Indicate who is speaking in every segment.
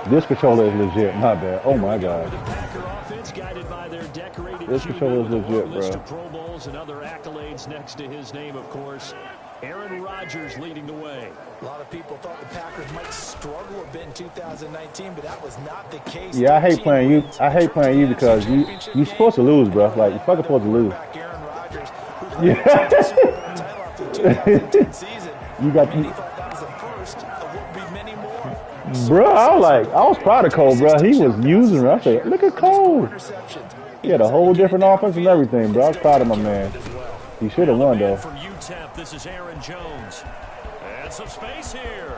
Speaker 1: This controller is legit. My bad. Oh my god.
Speaker 2: Packer offense guided by their decorated
Speaker 1: This controller is legit,
Speaker 2: list
Speaker 1: bro.
Speaker 2: of Pro Bowls and other accolades next to his name, of course. Aaron Rodgers leading the way.
Speaker 3: A lot of people thought the Packers might struggle a bit in 2019, but that was not the case.
Speaker 1: Yeah, I hate playing you. I hate playing you because you supposed to lose, bro. Like you fucking supposed to lose.
Speaker 3: Aaron Rodgers,
Speaker 1: Yeah. You got. Bro, I was proud of Cole, bro. He was using her. I said, look at Cole. He had a whole different offense and everything, bro. I was proud of my man. He should have won, though.
Speaker 2: For UTEP, this is Aaron Jones. And some space here.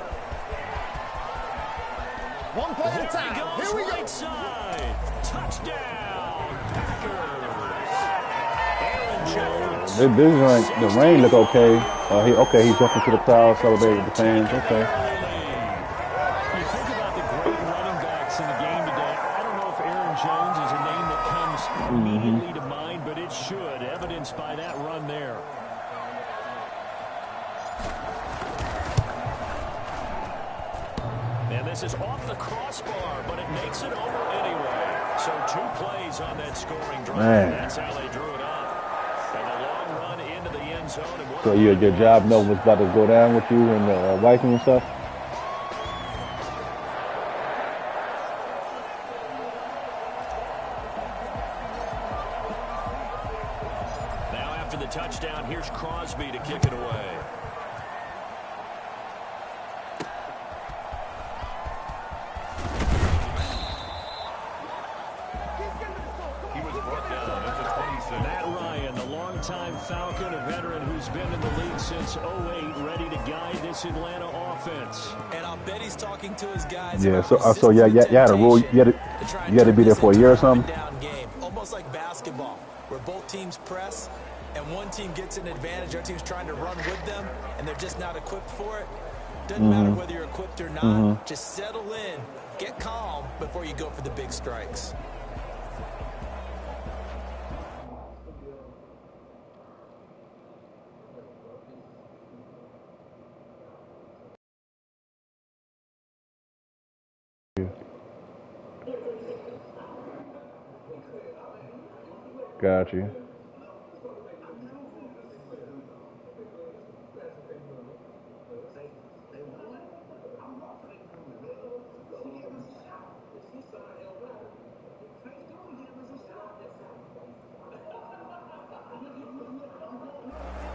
Speaker 4: One play at a time. Here we go.
Speaker 2: Right side. Touchdown, Packers. Aaron Jones.
Speaker 1: The rain look okay. He's jumping to the crowd, celebrating with the fans. Okay.
Speaker 2: Immediately to mind, but it should, evidenced by that run there. And this is off the crossbar, but it makes it over anyway. So 2 plays on that scoring drive. That's how they drew it up. And a long run into the end zone.
Speaker 1: So you had your job knowing what's about to go down with you and the wifing and stuff?
Speaker 2: Touchdown. Here's Crosby to kick it away.
Speaker 5: He was brought down at the 27.
Speaker 2: Matt Ryan, the longtime Falcon, a veteran who's been in the league since 2008, ready to guide this Atlanta offense.
Speaker 3: And I'll bet he's talking to his guys.
Speaker 1: Yeah, so you had a rule. You had to be there for a year or something.
Speaker 3: Almost like basketball, where both teams press. And one team gets an advantage, our team's trying to run with them, and they're just not equipped for it. Doesn't matter whether you're equipped or not. Just settle in, get calm before you go for the big strikes.
Speaker 1: Got you.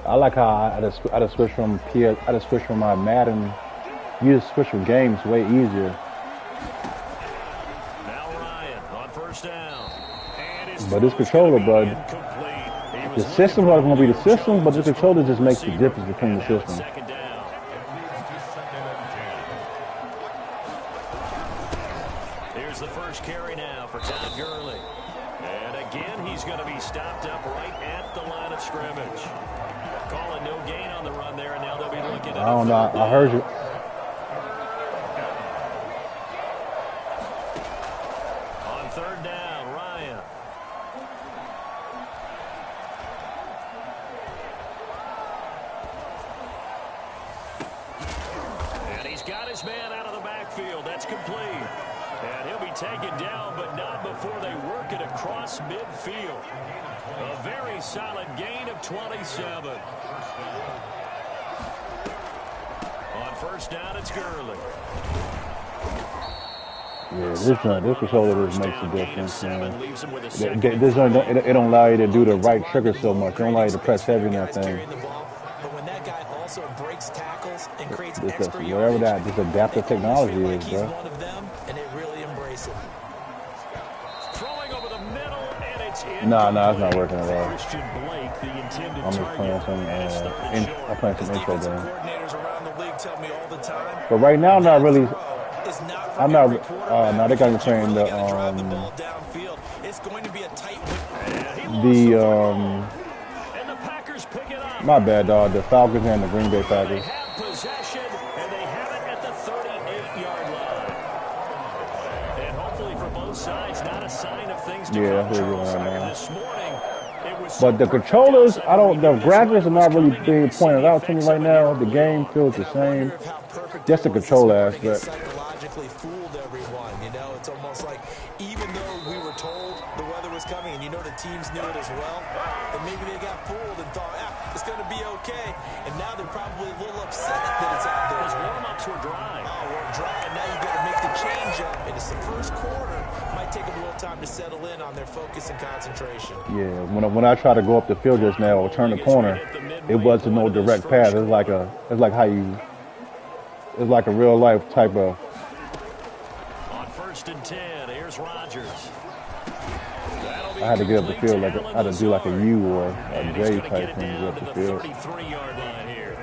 Speaker 1: I like how I just switch from my Madden. You just switch from games way easier.
Speaker 2: Now Ryan on first down.
Speaker 1: But this controller, bud, the systems are going to be the systems, but this controller just makes the difference between the systems.
Speaker 2: Here's the first carry now for Todd Gurley. And again, he's going to be stopped up right at the line of scrimmage. Calling no gain on the run there, and now they'll be looking at
Speaker 1: I don't know. I heard you.
Speaker 2: On third down, Ryan. And he's got his man out of the backfield. That's complete. And he'll be taken down, but not before they work it across midfield. A very solid gain of 27. On first down, it's Gurley.
Speaker 1: Yeah, this controller just makes a difference. It don't allow you to do the right trigger so much. It don't allow you to press heavy on that thing.
Speaker 3: But when that guy also breaks tackles and creates
Speaker 1: extra whatever that this adaptive technology is, bro.
Speaker 3: One of them, and they really embrace it.
Speaker 2: Throwing over the middle, and it's in.
Speaker 1: Nah, it's not working at all.
Speaker 2: Christian Blake, the intended
Speaker 1: I'm just playing some. I'm playing some intro game.
Speaker 3: Coordinators around the league tell me all the time.
Speaker 1: But right now, not really. I'm not. No, they got me playing the
Speaker 3: It's going to be a tight
Speaker 1: my bad, dog. The Falcons and the Green Bay Packers.
Speaker 2: They have possession, and they have it at the 38-yard line. And hopefully for both sides, not a sign of things to come true. This morning, it was
Speaker 1: but the controllers, the graphics are not really being pointed out to me right now. The game feels the same. Just the controller aspect.
Speaker 3: Psychologically fooled everyone. teams knew it as well. And maybe they got fooled and thought, it's going to be okay. And now they're probably a little upset that it's out there.
Speaker 2: Those warm-ups were dry.
Speaker 3: Oh, we're dry, and now you got to make the change up. And it's the first quarter. Might take them a little time to settle in on their focus and concentration.
Speaker 1: Yeah, when I try to go up the field just now or turn the corner, it wasn't no direct pass. It's like a real life type of.
Speaker 2: On 1st and 10, here's Rodgers.
Speaker 1: I had to get up the field I had to do like a U or a J type thing to get up the field.
Speaker 2: 33-yard line here.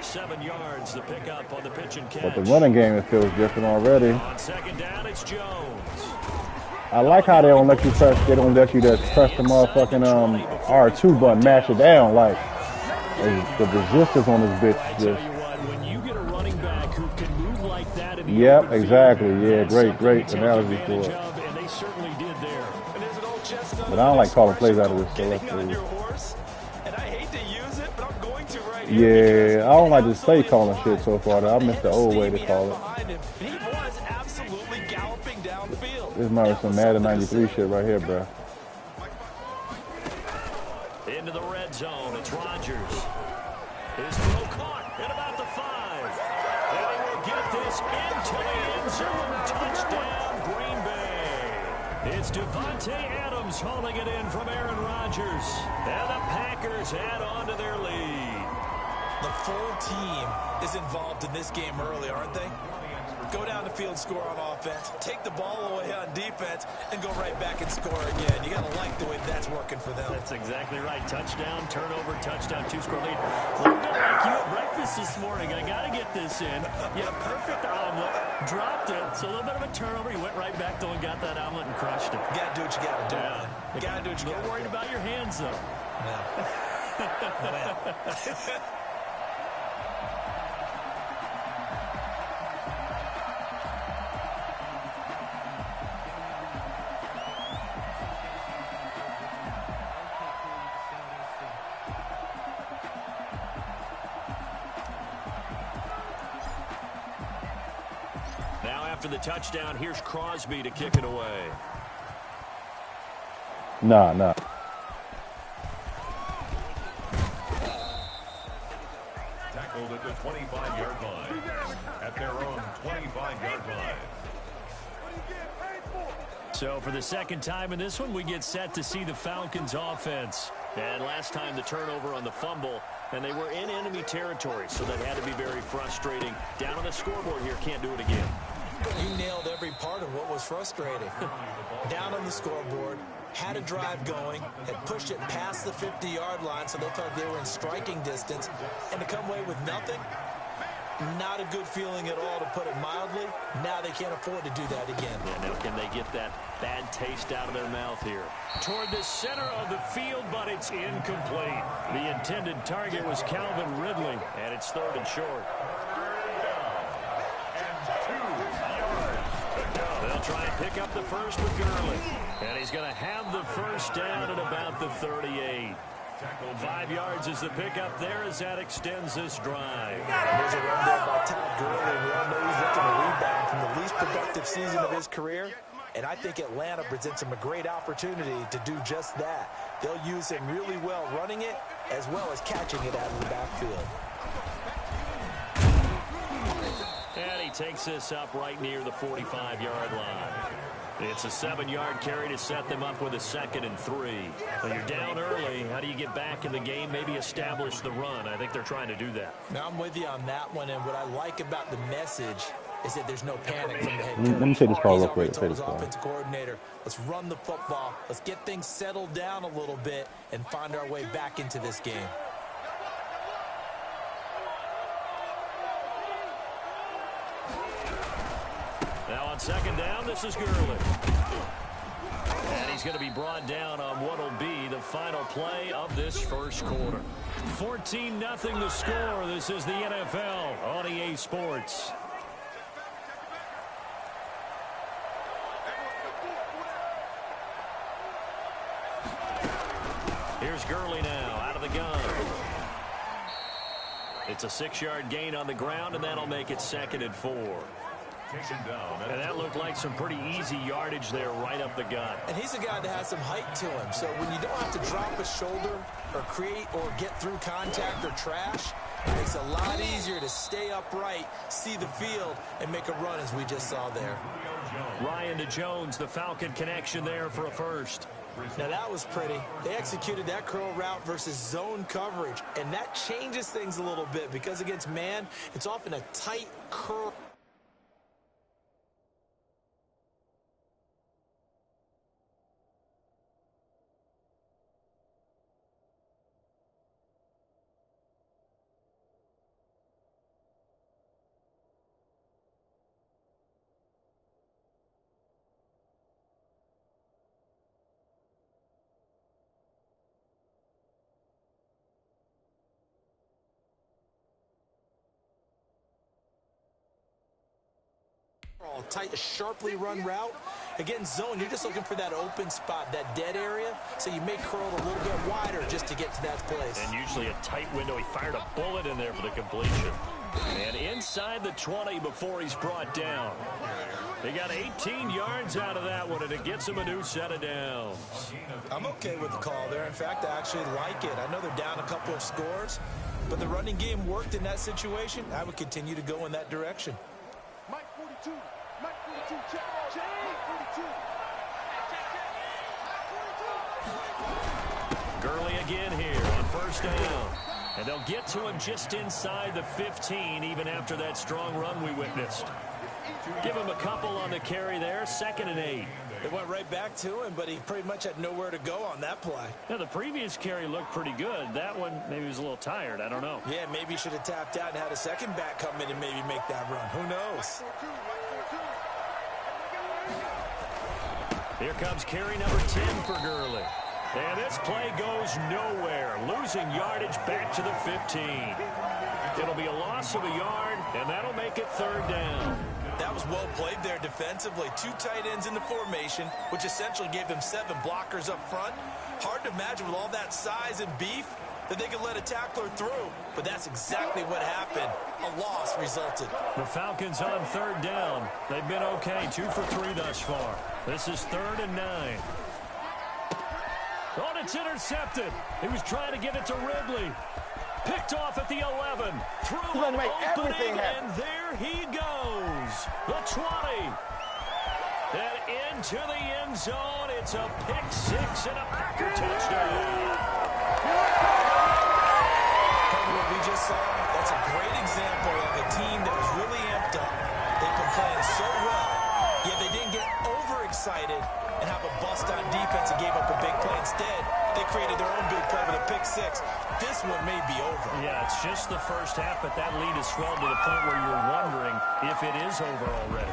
Speaker 2: 7 yards the pickup on the pitch and catch.
Speaker 1: But the running game, it feels different already.
Speaker 2: On 2nd down, it's Jones.
Speaker 1: I like how they don't let you press. They don't let you just press the motherfucking R2 button, mash it down like the resistance on this bitch.
Speaker 2: I tell you what, when you get a running back who can move like that in the
Speaker 1: Yep,
Speaker 2: open
Speaker 1: exactly.
Speaker 2: field,
Speaker 1: Yeah,
Speaker 2: that's
Speaker 1: great
Speaker 2: something to take
Speaker 1: analogy
Speaker 2: advantage
Speaker 1: for it.
Speaker 2: of, and they certainly did there.
Speaker 3: And there's an old chestnut.
Speaker 1: But I don't like calling plays out of this stuff.
Speaker 3: Getting on your horse, and I hate to use it, but I'm going to right here.
Speaker 1: Yeah, I don't like this play calling shit so far. Though. I missed the old way to call it.
Speaker 3: He was absolutely galloping downfield.
Speaker 1: This might be some Madden 93 shit right here, bro.
Speaker 2: Into the red zone, it's Rodgers. His throw caught at about the 5. And they will get this into the end zone. Touchdown, Green Bay. It's Devontae Adams hauling it in from Aaron Rodgers. And the Packers add on to their lead.
Speaker 3: The full team is involved in this game early, aren't they? Go down the field, score on offense, take the ball away on defense, and go right back and score again. You got to like the way that's working for them.
Speaker 2: That's exactly right. Touchdown, turnover, touchdown, 2-score lead. A little bit like you at breakfast this morning. I got to get this in. You had a perfect omelet, dropped it. So a little bit of a turnover. You went right back though and got that omelet and crushed it.
Speaker 3: You got to do what you got to do.
Speaker 2: Yeah.
Speaker 3: You got to do what you got to do.
Speaker 2: No worried about your hands though.
Speaker 3: No.
Speaker 2: Now after the touchdown, here's Crosby to kick it away.
Speaker 1: Nah.
Speaker 5: Tackled at the 25-yard line. At their own 25-yard line.
Speaker 2: So for the second time in this one, we get set to see the Falcons offense. And last time the turnover on the fumble, and they were in enemy territory, so that had to be very frustrating. Down on the scoreboard here, can't do it again.
Speaker 3: You nailed every part of what was frustrating. Down on the scoreboard, had a drive going, had pushed it past the 50-yard line, so they felt they were in striking distance, and to come away with nothing, not a good feeling at all, to put it mildly. Now they can't afford to do that again.
Speaker 2: Yeah, now can they get that bad taste out of their mouth here? Toward the center of the field, but it's incomplete. The intended target was Calvin Ridley, and it's 3rd and short. They'll try and pick up the first with Gurley. And he's going to have the first down at about the 38. 5 yards is the pickup there as that extends this drive.
Speaker 3: There's a run there by Todd Gurley. We all know he's looking to rebound from the least productive season of his career. And I think Atlanta presents him a great opportunity to do just that. They'll use him really well running it as well as catching it out of the backfield.
Speaker 2: And he takes this up right near the 45-yard line. It's a 7-yard carry to set them up with a 2nd and 3. When you're down early, how do you get back in the game, maybe establish the run? I think they're trying to do that.
Speaker 3: Now I'm with you on that one, and what I like about the message is that there's no panic from the head coach.
Speaker 1: Let me take this call
Speaker 3: He's
Speaker 1: real quick.
Speaker 3: already told his offensive coordinator, let's run the football, let's get things settled down a little bit and find our way back into this game.
Speaker 2: Now on 2nd down, this is Gurley. And he's going to be brought down on what will be the final play of this first quarter. 14-0 the score. This is the NFL on EA Sports. Here's Gurley now out of the gun. It's a 6-yard gain on the ground, and that'll make it 2nd and 4.
Speaker 5: taken down.
Speaker 2: And that looked like some pretty easy yardage there right up the gut.
Speaker 3: And he's a guy that has some height to him. So when you don't have to drop a shoulder or create or get through contact or trash, it makes it a lot easier to stay upright, see the field, and make a run as we just saw there.
Speaker 2: Ryan to Jones, the Falcon connection there for a first.
Speaker 3: Now that was pretty. They executed that curl route versus zone coverage, and that changes things a little bit because against man, it's often a tight curl. Tight, sharply run route. Against zone, you're just looking for that open spot, that dead area, so you may curl it a little bit wider just to get to that place.
Speaker 2: And usually a tight window. He fired a bullet in there for the completion. And inside the 20 before he's brought down. They got 18 yards out of that one, and it gets him a new set of downs.
Speaker 3: I'm okay with the call there. In fact, I actually like it. I know they're down a couple of scores, but the running game worked in that situation. I would continue to go in that direction.
Speaker 4: Mike 42. Mike 42. Check. Mike 42.
Speaker 2: Gurley again here on first down. And they'll get to him just inside the 15, even after that strong run we witnessed. Give him a couple on the carry there, 2nd and 8.
Speaker 3: It went right back to him, but he pretty much had nowhere to go on that play.
Speaker 2: Now, the previous carry looked pretty good. That one, maybe he was a little tired. I don't know.
Speaker 3: Yeah, maybe he should have tapped out and had a second back come in and maybe make that run. Who knows?
Speaker 2: Here comes carry number 10 for Gurley. And this play goes nowhere, losing yardage back to the 15. It'll be a loss of a yard, and that'll make it 3rd down.
Speaker 3: That was well played there defensively. 2 tight ends in the formation, which essentially gave them 7 blockers up front. Hard to imagine with all that size and beef that they could let a tackler through, but that's exactly what happened. A loss resulted.
Speaker 2: The Falcons on 3rd down. They've been okay, 2 for 3 thus far. This is 3rd and 9. Oh, it's intercepted. He was trying to get it to Ridley. Picked off at the 11. Through an opening, and there he goes. The 20. And into the end zone. It's a pick 6 and a Packer touchdown.
Speaker 3: What we just saw, that's a great example of a team that was really amped up. They've been playing so well, yet they didn't get overexcited and have a bust on defense and gave up a big play. Instead, they created their own big play with a pick 6. This one may be over.
Speaker 2: Yeah, it's just the first half, but that lead has swelled to the point where you're wondering if it is over already.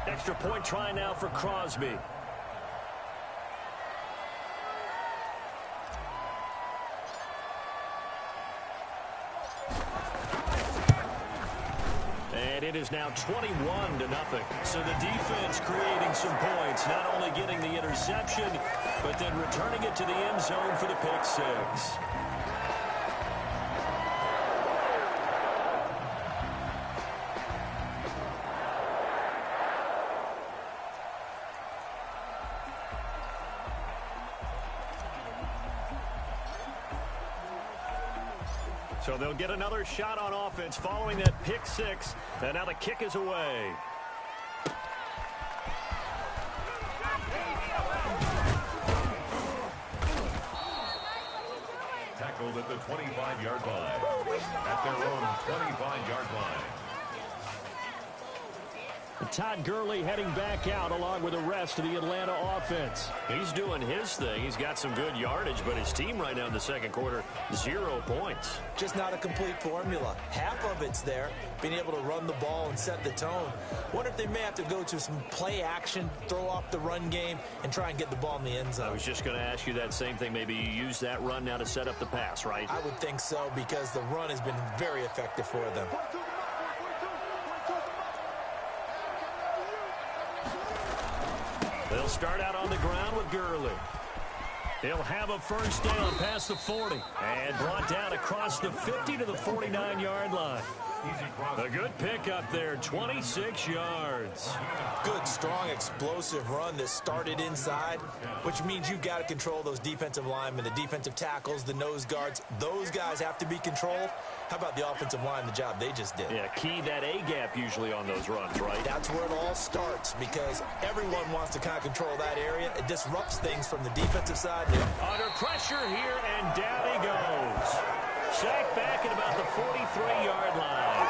Speaker 2: Extra point try now for Crosby. And it is now 21-0. So the defense creating some points, not only getting the interception, but then returning it to the end zone for the pick 6. So they'll get another shot on offense following that pick 6. And now the kick is away.
Speaker 5: Tackled at the 25-yard line. At their own 25-yard line.
Speaker 2: Todd Gurley heading back out along with the rest of the Atlanta offense. He's doing his thing. He's got some good yardage, but his team right now in the second quarter, 0 points.
Speaker 3: Just not a complete formula. Half of it's there, being able to run the ball and set the tone. Wonder if they may have to go to some play action, throw off the run game, and try and get the ball in the end zone.
Speaker 2: I was just going to ask you that same thing. Maybe you use that run now to set up the pass, right?
Speaker 3: I would think so, because the run has been very effective for them.
Speaker 2: They'll start out on the ground with Gurley. He'll have a first down past the 40 and brought down across the 50 to the 49-yard line. A good pickup there, 26 yards.
Speaker 3: Good, strong, explosive run that started inside, which means you've got to control those defensive linemen, the defensive tackles, the nose guards. Those guys have to be controlled. How about the offensive line, the job they just did?
Speaker 2: Yeah, key that A-gap usually on those runs, right?
Speaker 3: That's where it all starts because everyone wants to kind of control that area. It disrupts things from the defensive side.
Speaker 2: Under pressure here, and down he goes. Sacked back at about the 43-yard line.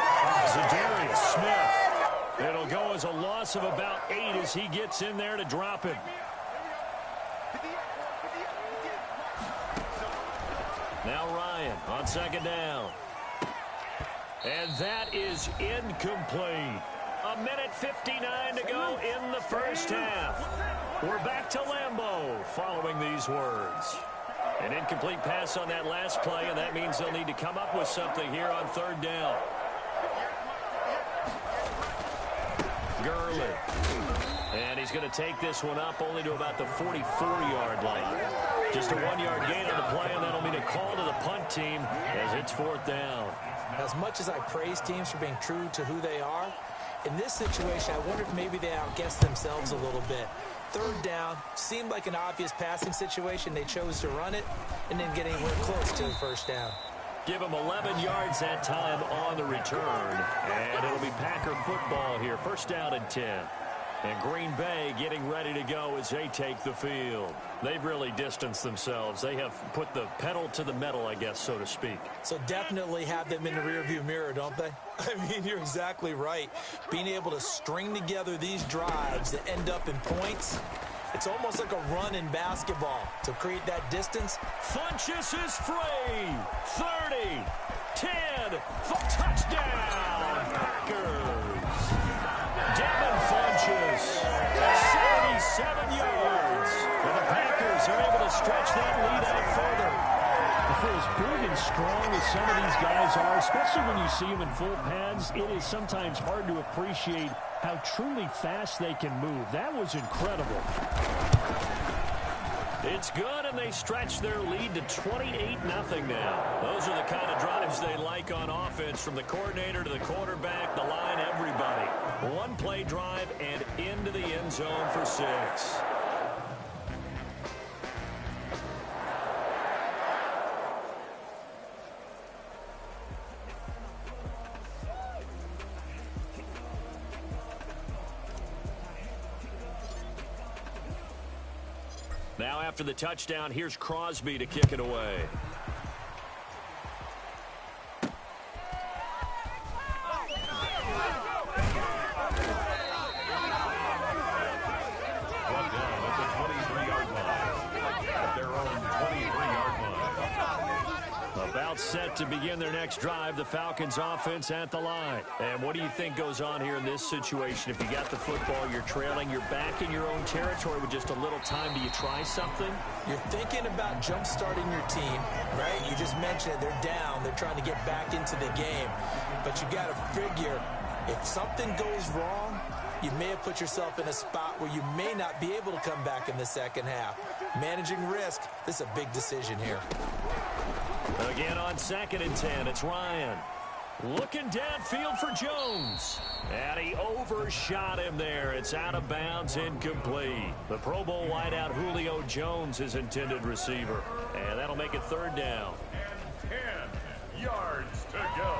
Speaker 2: Zadarius Smith. It'll go as a loss of about 8 as he gets in there to drop him. Now Ryan on second down. And that is incomplete. 1:59 to go in the first half. We're back to Lambeau following these words. An incomplete pass on that last play, and that means they'll need to come up with something here on third down. Gurley. And he's going to take this one up only to about the 44-yard line. Just a 1-yard gain on the play, and that'll mean a call to the punt team as it's fourth down.
Speaker 3: As much as I praise teams for being true to who they are, in this situation, I wonder if maybe they outguessed themselves a little bit. Third down seemed like an obvious passing situation. They chose to run it and didn't get anywhere close to the first down.
Speaker 2: Give him 11 yards that time on the return. And it'll be Packer football here. First down and 10. And Green Bay getting ready to go as they take the field. They've really distanced themselves. They have put the pedal to the metal, I guess, so to speak.
Speaker 3: So definitely have them in the rearview mirror, don't they? I mean, you're exactly right. Being able to string together these drives that end up in points, it's almost like a run in basketball to create that distance.
Speaker 2: Funchess is free. 30, 10, touchdown, Packers. Devin Funchess, 77 yards. And the Packers are able to stretch that lead out further. For as big and strong as some of these guys are, especially when you see them in full pads, it is sometimes hard to appreciate how truly fast they can move. That was incredible. It's good, and they stretch their lead to 28-0 now. Those are the kind of drives they like on offense, from the coordinator to the quarterback, the line, everybody. One-play drive and into the end zone for 6. Now after the touchdown, here's Crosby to kick it away.
Speaker 5: Brought down at the 23-yard line. At their own 23-yard line.
Speaker 2: About set to begin their next drive, the Falcons offense at the line. And what do you think goes on here in this situation? If you got the football, you're trailing, you're back in your own territory with just a little time. Do you try something?
Speaker 3: You're thinking about jump-starting your team, right? You just mentioned it. They're down. They're trying to get back into the game. But you got to figure, if something goes wrong, you may have put yourself in a spot where you may not be able to come back in the second half. Managing risk, this is a big decision here.
Speaker 2: Again on 2nd and 10, it's Ryan. Looking downfield for Jones. And he overshot him there. It's out of bounds, incomplete. The Pro Bowl wideout Julio Jones, his intended receiver. And that'll make it 3rd down.
Speaker 5: And 10 yards to go.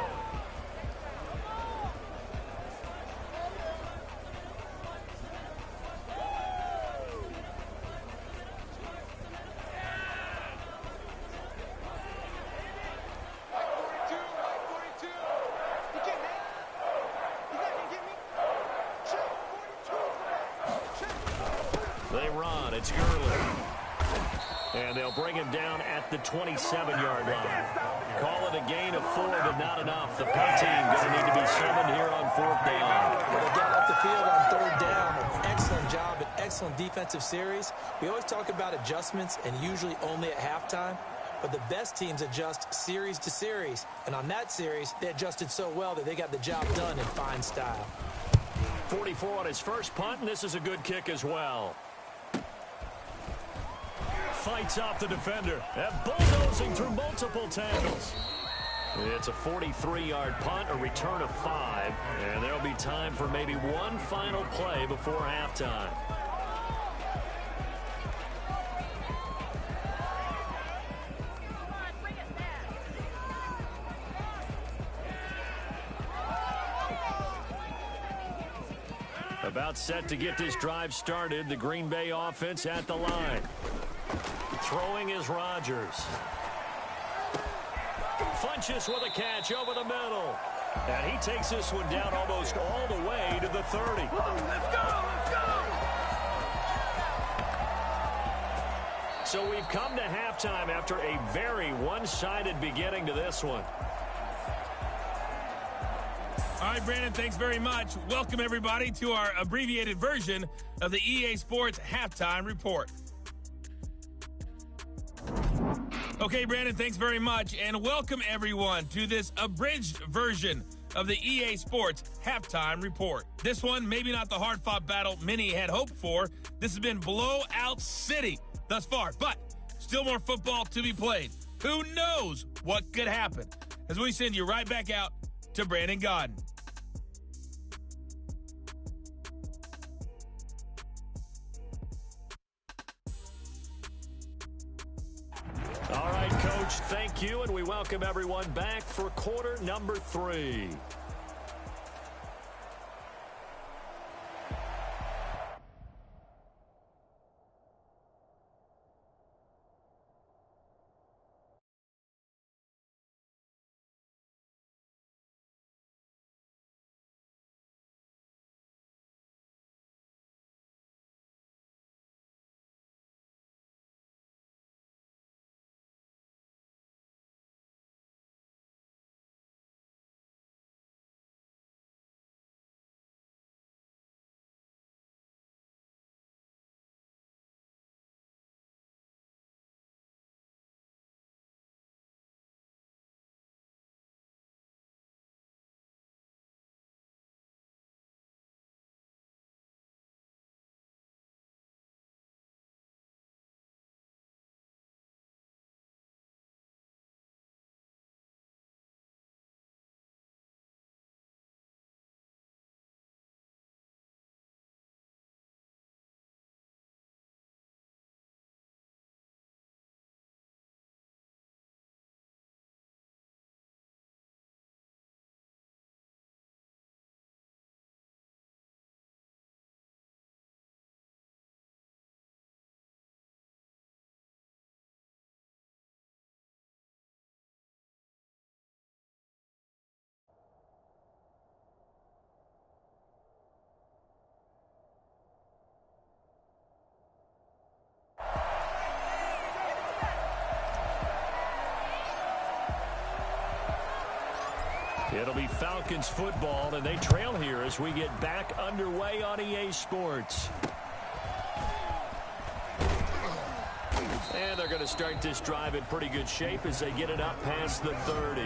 Speaker 2: They run. It's Gurley. And they'll bring him down at the 27-yard line. Call it a gain of 4, but not enough. The punt team going to need to be summoned here on 4th down.
Speaker 3: Well, they got off the field on 3rd down. An excellent job, an excellent defensive series. We always talk about adjustments, and usually only at halftime. But the best teams adjust series to series. And on that series, they adjusted so well that they got the job done in fine style.
Speaker 2: 44 on his first punt, and this is a good kick as well. fights off the defender. And bulldozing through multiple tackles. It's a 43-yard punt, a return of 5. And there'll be time for maybe one final play before halftime. About set to get this drive started. The Green Bay offense at the line. Throwing is Rodgers. Funchess with a catch over the middle. And he takes this one down almost all the way to the 30.
Speaker 4: Let's go! Let's go!
Speaker 2: So we've come to halftime after a very one-sided beginning to this one.
Speaker 6: All right, Brandon, thanks very much. Welcome, everybody, to our abbreviated version of the EA Sports Halftime Report. Okay, Brandon, thanks very much. And welcome, everyone, to this abridged version of the EA Sports Halftime Report. This one, maybe not the hard-fought battle many had hoped for. This has been blowout city thus far, but still more football to be played. Who knows what could happen? As we send you right back out to Brandon Gaudin.
Speaker 2: All right, Coach, thank you, and we welcome everyone back for quarter number 3. It'll be Falcons football, and they trail here as we get back underway on EA Sports. And they're going to start this drive in pretty good shape as they get it up past the 30.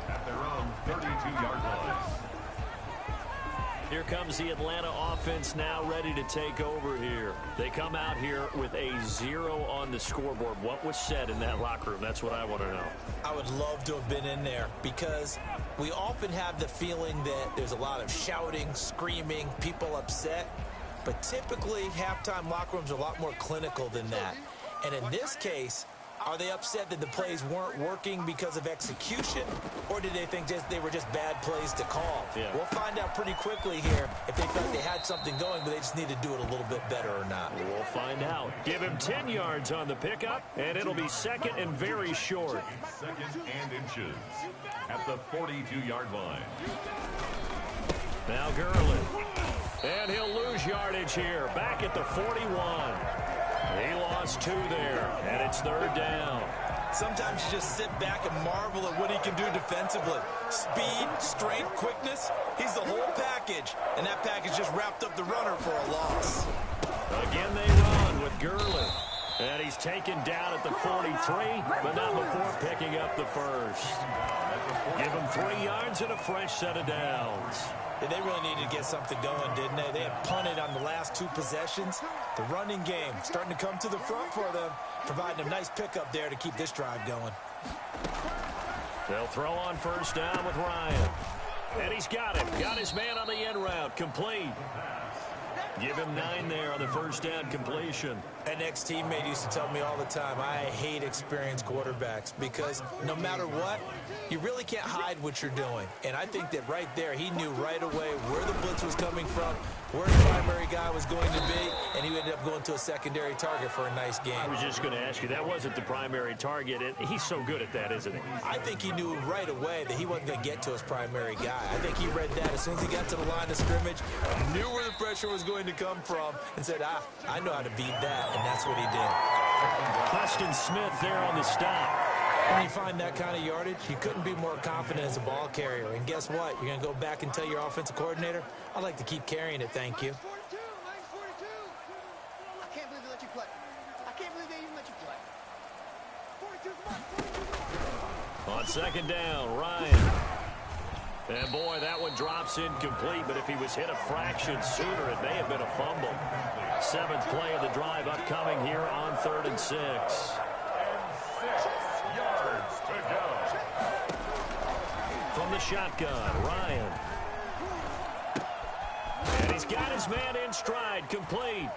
Speaker 5: At their own 32-yard line.
Speaker 2: Here comes the Atlanta offense now ready to take over here. They come out here with a 0 on the scoreboard. What was said in that locker room? That's what I want to know.
Speaker 3: I would love to have been in there because we often have the feeling that there's a lot of shouting, screaming, people upset. But typically, halftime locker rooms are a lot more clinical than that. And in this case, are they upset that the plays weren't working because of execution, or did they think they were just bad plays to call?
Speaker 2: Yeah.
Speaker 3: We'll find out pretty quickly here if they felt they had something going, but they just need to do it a little bit better or not.
Speaker 2: We'll find out. Give him 10 yards on the pickup, and it'll be second and very short.
Speaker 5: Second and inches at the 42-yard line.
Speaker 2: Now Gurley. And he'll lose yardage here. Back at the 41. He lost 2 there, and it's third down.
Speaker 3: Sometimes you just sit back and marvel at what he can do defensively. Speed, strength, quickness, he's the whole package. And that package just wrapped up the runner for a loss.
Speaker 2: Again they run with Gurley. And he's taken down at the 43, but not before picking up the first. Give him 3 yards and a fresh set of downs.
Speaker 3: They really needed to get something going, didn't they? They had punted on the last 2 possessions. The running game starting to come to the front for them, providing a nice pickup there to keep this drive going.
Speaker 2: They'll throw on first down with Ryan. And he's got it. Got his man on the end route. Complete. Give him 9 there on the first down completion.
Speaker 3: An ex-teammate used to tell me all the time, I hate experienced quarterbacks because no matter what, you really can't hide what you're doing. And I think that right there, he knew right away where the blitz was coming from, where the primary guy was going to be, and he ended up going to a secondary target for a nice game.
Speaker 2: I was just going to ask you, that wasn't the primary target. He's so good at that, isn't he?
Speaker 3: I think he knew right away that he wasn't going to get to his primary guy. I think he read that as soon as he got to the line of scrimmage, knew where the pressure was going to come from, and said, I know how to beat that, and that's what he did.
Speaker 2: Preston Smith there on the stop.
Speaker 3: When you find that kind of yardage, you couldn't be more confident as a ball carrier. And guess what? You're going to go back and tell your offensive coordinator, I'd like to keep carrying it, thank you.
Speaker 4: I can't believe they let you play. I can't believe they even let you play. 42, come on, 42.
Speaker 2: On second down, Ryan. And boy, that one drops incomplete, but if he was hit a fraction sooner, it may have been a fumble. 7th play of the drive upcoming here on 3rd and 6. From the shotgun, Ryan. And he's got his man in stride, complete.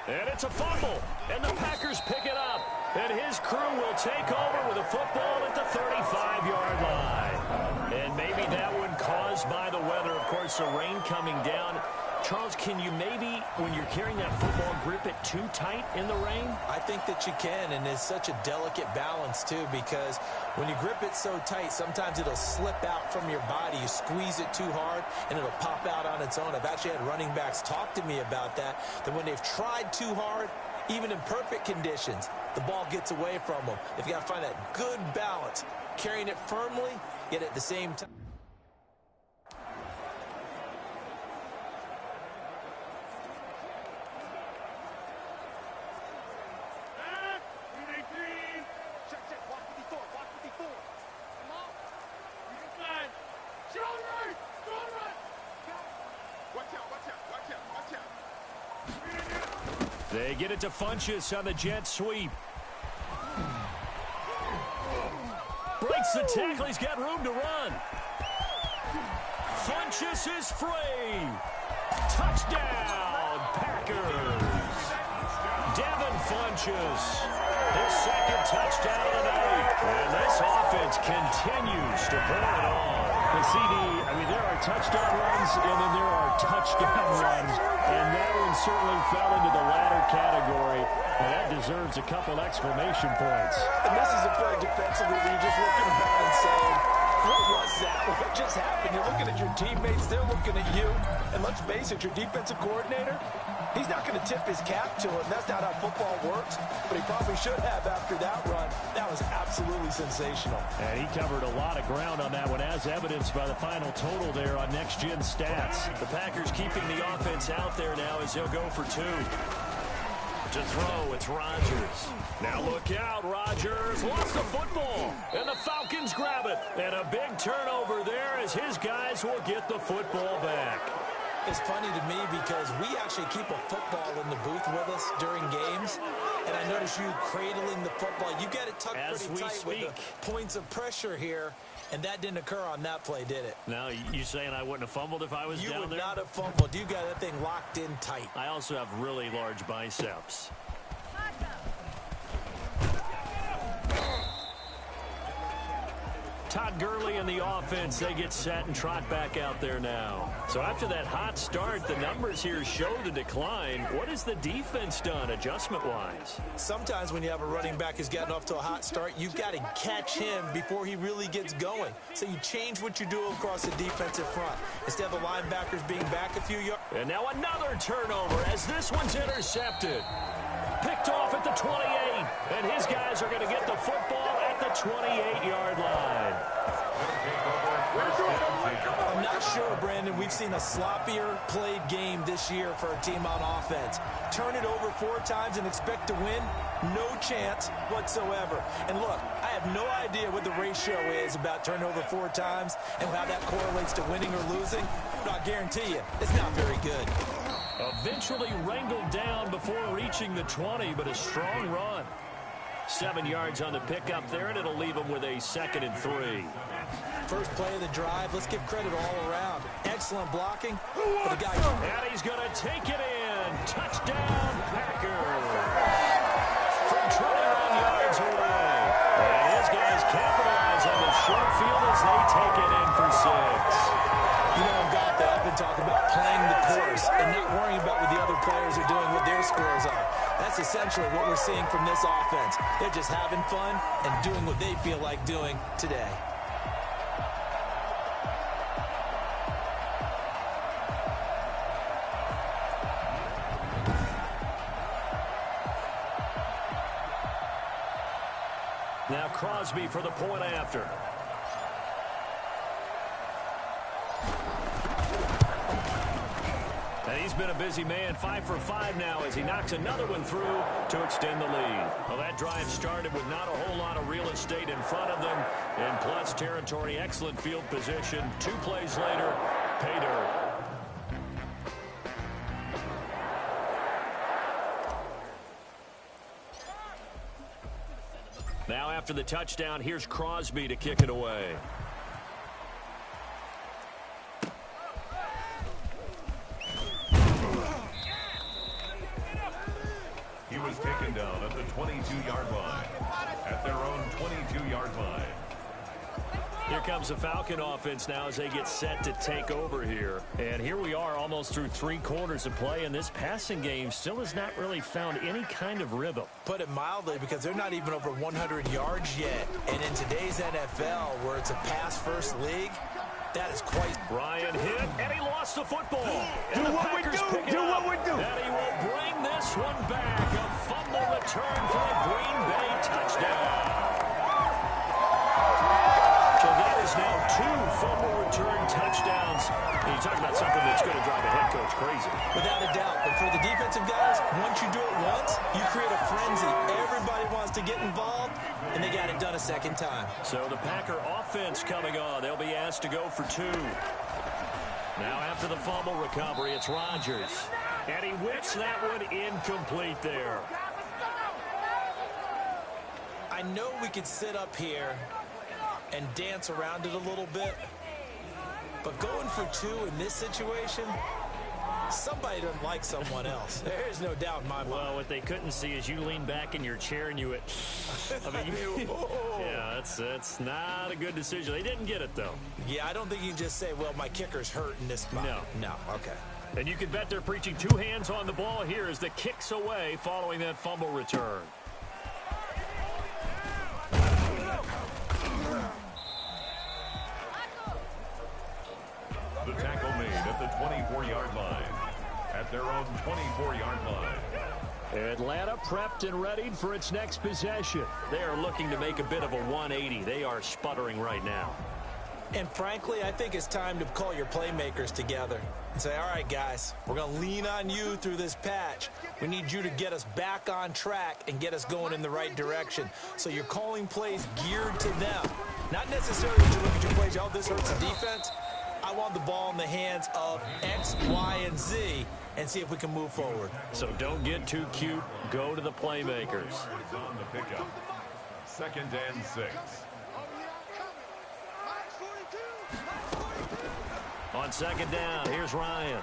Speaker 2: And it's a fumble, and the Packers pick it up. And his crew will take over with a football at the 35-yard line. And maybe that one caused by the weather. Of course, the rain coming down. Charles, can you maybe, when you're carrying that football, grip it too tight in the rain?
Speaker 3: I think that you can, and it's such a delicate balance, too, because when you grip it so tight, sometimes it'll slip out from your body. You squeeze it too hard, and it'll pop out on its own. I've actually had running backs talk to me about that when they've tried too hard, even in perfect conditions, the ball gets away from them. They've got to find that good balance, carrying it firmly, yet at the same time.
Speaker 2: They get it to Funchess on the jet sweep. Breaks the tackle. He's got room to run. Funchess is free. Touchdown, Packers. Devin Funchess, his 2nd touchdown of the night. And this offense continues to pour it on. The CD, I mean, there are touchdown runs, and then there are touchdown runs. And that one certainly fell into the latter category. And that deserves a couple exclamation points.
Speaker 3: And this is a play defensively where you're just looking around and saying, what was that? What just happened? You're looking at your teammates. They're looking at you. And let's face it, your defensive coordinator, he's not going to tip his cap to it. That's not how football works. But he probably should have after that run. That was absolutely sensational.
Speaker 2: And he covered a lot of ground on that one, as evidenced by the final total there on Next Gen Stats. The Packers keeping the offense out there now as they'll go for 2. To throw, it's Rodgers. Now look out, Rodgers lost the football, and the Falcons grab it. And a big turnover there as his guys will get the football back.
Speaker 3: It's funny to me because we actually keep a football in the booth with us during games. And I notice you cradling the football. You got it tucked pretty tight with the points of pressure here. And that didn't occur on that play, did it?
Speaker 2: Now, you saying I wouldn't have fumbled if I was down there?
Speaker 3: You would not have fumbled. You got that thing locked in tight.
Speaker 2: I also have really large biceps. Todd Gurley and the offense, they get set and trot back out there now. So after that hot start, the numbers here show the decline. What has the defense done adjustment-wise?
Speaker 3: Sometimes when you have a running back who's gotten off to a hot start, you've got to catch him before he really gets going. So you change what you do across the defensive front. Instead of the linebackers being back a few yards.
Speaker 2: And now another turnover as this one's intercepted. Picked off at the 28, and his guys are going to get the football at the 28-yard line.
Speaker 3: I'm not sure, Brandon, Brandon, we've seen a sloppier played game this year for a team on offense. Turn it over 4 times and expect to win? No chance whatsoever. And look, I have no idea what the ratio is about turnover 4 times and how that correlates to winning or losing. But I guarantee you, it's not very good.
Speaker 2: Eventually wrangled down before reaching the 20, but a strong run. 7 yards on the pickup there, and it'll leave him with a 2nd and 3.
Speaker 3: First play of the drive, let's give credit all around. Excellent blocking, but a guy...
Speaker 2: And he's going to take it in. Touchdown, Packers. From 21 yards away. And his guys capitalize on the short field as they take it in for 6.
Speaker 3: You know, in golf, they often talk about playing the course and not worrying about what the other players are doing, what their scores are. That's essentially what we're seeing from this offense. They're just having fun and doing what they feel like doing today.
Speaker 2: Now Crosby for the point after. And he's been a busy man, 5 for 5 now as he knocks another one through to extend the lead. Well, that drive started with not a whole lot of real estate in front of them. In plus territory, excellent field position. 2 plays later, pay dirt. Now after the touchdown, here's Crosby to kick it away.
Speaker 5: He was taken down at the 22-yard line. At their own 22-yard line.
Speaker 2: Here comes the Falcon offense now as they get set to take over here. And here we are almost through 3 quarters of play, and this passing game still has not really found any kind of rhythm.
Speaker 3: Put it mildly, because they're not even over 100 yards yet. And in today's NFL, where it's a pass-first league, that is quite...
Speaker 2: Ryan hit, and he lost the football. And the Packers pick it up. And he will bring this one back. A fumble return for a Green Bay touchdown. So that is now 2 fumble return touchdowns. And you talk about something that's going to drive a head coach crazy.
Speaker 3: Without a doubt. But for the defensive guys, once you do it once, you create a frenzy. Everybody wants to get involved, and they got it done a second time.
Speaker 2: So the Packer offense coming on. They'll be asked to go for 2. Now after the fumble recovery, it's Rodgers. And he whips that one incomplete there.
Speaker 3: I know we could sit up here and dance around it a little bit, but going for 2 in this situation, somebody doesn't like someone else. There's no doubt in my mind.
Speaker 2: Well, what they couldn't see is you lean back in your chair and you went, I mean, yeah, that's not a good decision. They didn't get it, though.
Speaker 3: Yeah, I don't think you can just say, well, my kicker's hurt in this spot. No, okay.
Speaker 2: And you can bet they're preaching 2 hands on the ball here as the kick's away following that fumble return.
Speaker 5: The tackle made at the 24-yard line. At their own 24-yard line.
Speaker 2: Atlanta prepped and readied for its next possession. They are looking to make a bit of a 180. They are sputtering right now.
Speaker 3: And frankly, I think it's time to call your playmakers together and say, all right, guys, we're going to lean on you through this patch. We need you to get us back on track and get us going in the right direction. So you're calling plays geared to them. Not necessarily that you look at your plays, oh, this hurts the defense. I want the ball in the hands of X, Y, and Z and see if we can move forward.
Speaker 2: So don't get too cute. Go to the playmakers.
Speaker 5: Is on the pickup. 2nd and 6.
Speaker 2: On 2nd down, here's Ryan.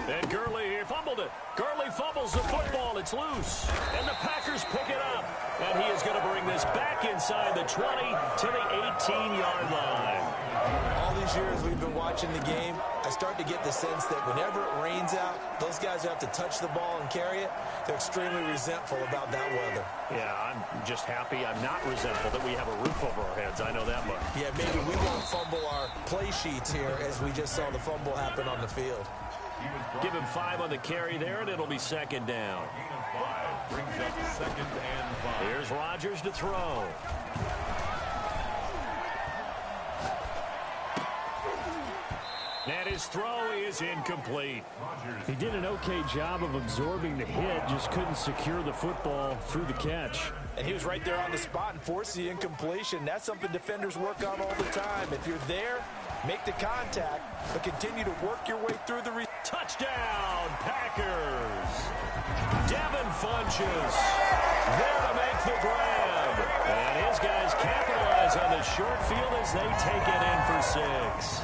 Speaker 2: And Gurley here fumbled it. Gurley fumbles the football. It's loose. And the Packers pick it up. And he is going to bring this back inside the 20 to the 18-yard line.
Speaker 3: All these years we've been watching the game, I start to get the sense that whenever it rains out, those guys who have to touch the ball and carry it, they're extremely resentful about that weather.
Speaker 2: Yeah, I'm just happy I'm not resentful that we have a roof over our heads. I know that much.
Speaker 3: Yeah, maybe we won't fumble our play sheets here as we just saw the fumble happen on the field.
Speaker 2: Give him 5 on the carry there, and it'll be 2nd down.
Speaker 5: 5 brings up 2nd and 5.
Speaker 2: Here's Rodgers to throw. And his throw is incomplete.
Speaker 7: He did an okay job of absorbing the hit, just couldn't secure the football through the catch.
Speaker 3: And he was right there on the spot and forced the incompletion. That's something defenders work on all the time. If you're there, make the contact, but continue to work your way through the
Speaker 2: touchdown, Packers. Devin Funchess there to make the grab. And his guys capitalize on the short field as they take it in for 6.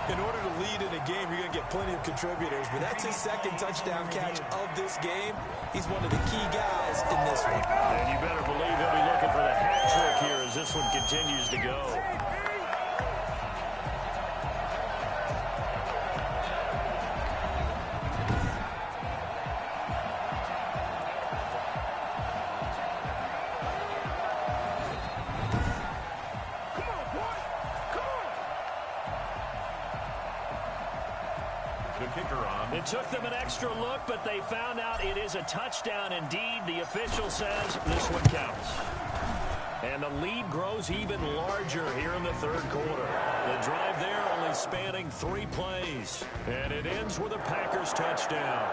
Speaker 3: In order to lead in a game, you're going to get plenty of contributors, but that's his second touchdown catch of this game. He's one of the key guys in this one.
Speaker 2: And you better believe he'll be looking for the hat trick here as this one continues to go. It took them an extra look, but they found out it is a touchdown indeed. The official says this one counts. And the lead grows even larger here in the third quarter. The drive there only spanning 3 plays. And it ends with a Packers touchdown.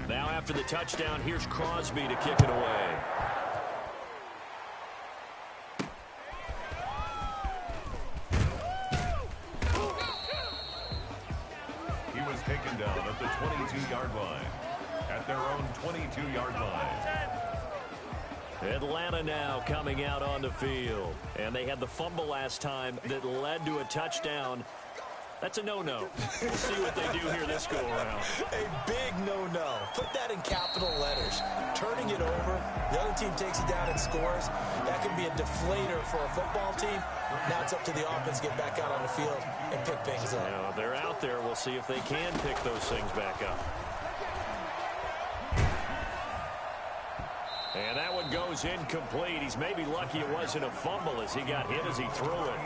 Speaker 2: Now after the touchdown, here's Crosby to kick it away.
Speaker 5: Taken down at the 22-yard line. At their own 22-yard line.
Speaker 2: Atlanta now coming out on the field. And they had the fumble last time that led to a touchdown. That's a no-no. We'll see what they do here this go-around.
Speaker 3: A big no-no. Put that in capital letters. Turning it over, the other team takes it down and scores. That can be a deflator for a football team. Now it's up to the offense to get back out on the field and pick things up.
Speaker 2: Yeah, they're out there. We'll see if they can pick those things back up. And that one goes incomplete. He's maybe lucky it wasn't a fumble as he got hit as he threw it.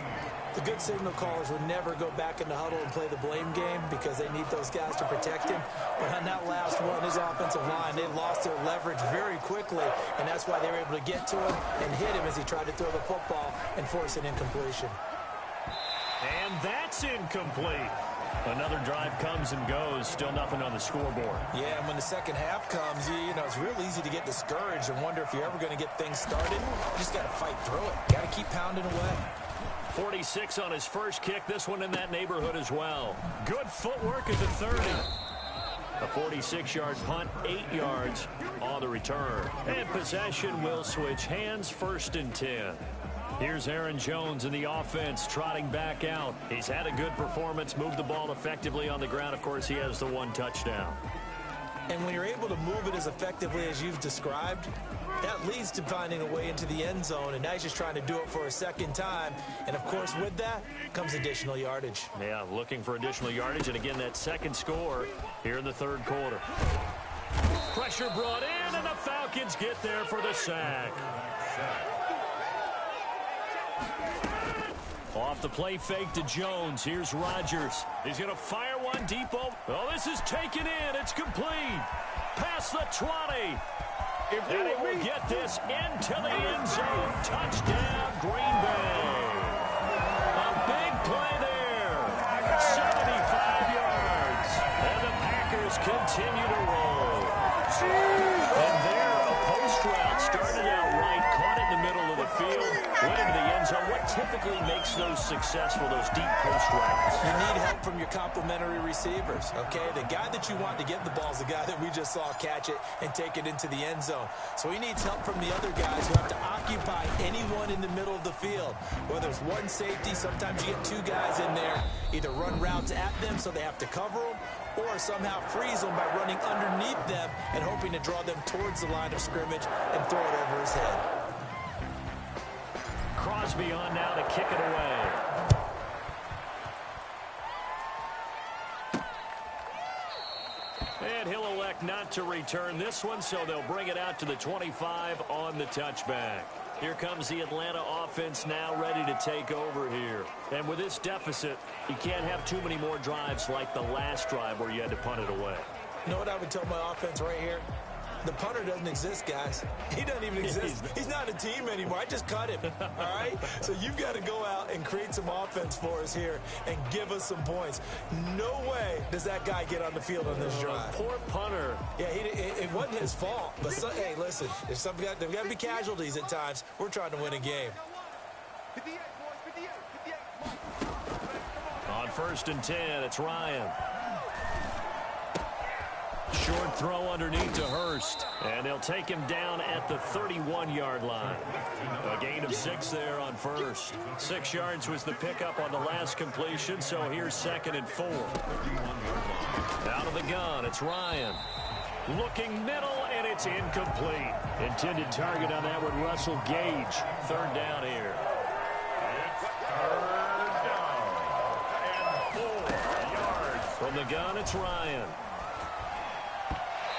Speaker 3: The good signal callers would never go back in the huddle and play the blame game because they need those guys to protect him. But on that last one, his offensive line, they lost their leverage very quickly, and that's why they were able to get to him and hit him as he tried to throw the football and force an incompletion.
Speaker 2: And that's incomplete. Another drive comes and goes, still nothing on the scoreboard.
Speaker 3: Yeah, and when the second half comes, you know, it's real easy to get discouraged and wonder if you're ever going to get things started. You just got to fight through it. Got to keep pounding away.
Speaker 2: 46 on his first kick, this one in that neighborhood as well. Good footwork at the 30. A 46-yard punt, 8 yards on the return. And possession will switch hands, 1st and 10. Here's Aaron Jones in the offense, trotting back out. He's had a good performance, moved the ball effectively on the ground. Of course, he has the 1 touchdown.
Speaker 3: And when you're able to move it as effectively as you've described, that leads to finding a way into the end zone, and now he's just trying to do it for a second time. And, of course, with that comes additional yardage.
Speaker 2: Yeah, looking for additional yardage, and again, that second score here in the third quarter. Pressure brought in, and the Falcons get there for the sack. Off the play fake to Jones. Here's Rodgers. He's going to fire one deep. Oh, this is taken in. It's complete. Past the 20. And he will get this into the end zone. Touchdown, Green Bay. A big play there. 75 yards. And the Packers continue to roll. And there, a post route started out right, caught in the middle of the field, went into the end zone. What typically makes those successful, those deep post routes?
Speaker 3: You need help from your complementary receivers, okay? The guy that you want to get the ball is the guy that we just saw catch it and take it into the end zone. So he needs help from the other guys who have to occupy anyone in the middle of the field. Whether it's one safety, sometimes you get 2 guys in there, either run routes at them so they have to cover them, or somehow freeze them by running underneath them and hoping to draw them towards the line of scrimmage and throw it over his head.
Speaker 2: Crosby on now to kick it away. And he'll elect not to return this one, so they'll bring it out to the 25 on the touchback. Here comes the Atlanta offense now ready to take over here. And with this deficit, you can't have too many more drives like the last drive where you had to punt it away.
Speaker 3: You know what I would tell my offense right here? The punter doesn't exist, guys. He doesn't even exist. He's not a team anymore. I just cut him, all right? So you've got to go out and create some offense for us here and give us some points. No way does that guy get on the field on this drive.
Speaker 7: Poor punter.
Speaker 3: Yeah, it wasn't his fault. But, hey, listen, there's got to be casualties at times. We're trying to win a game.
Speaker 4: 58, boys, 58, 58.
Speaker 2: On 1st and 10, it's Ryan. Short throw underneath to Hurst. And they'll take him down at the 31-yard line. A gain of 6 there on first. 6 yards was the pickup on the last completion, so here's 2nd and 4. Out of the gun, it's Ryan. Looking middle, and it's incomplete.
Speaker 7: Intended target on that one, Russell Gage.
Speaker 2: 3rd down here.
Speaker 5: It's 3rd down and 4 yards.
Speaker 2: From the gun, it's Ryan.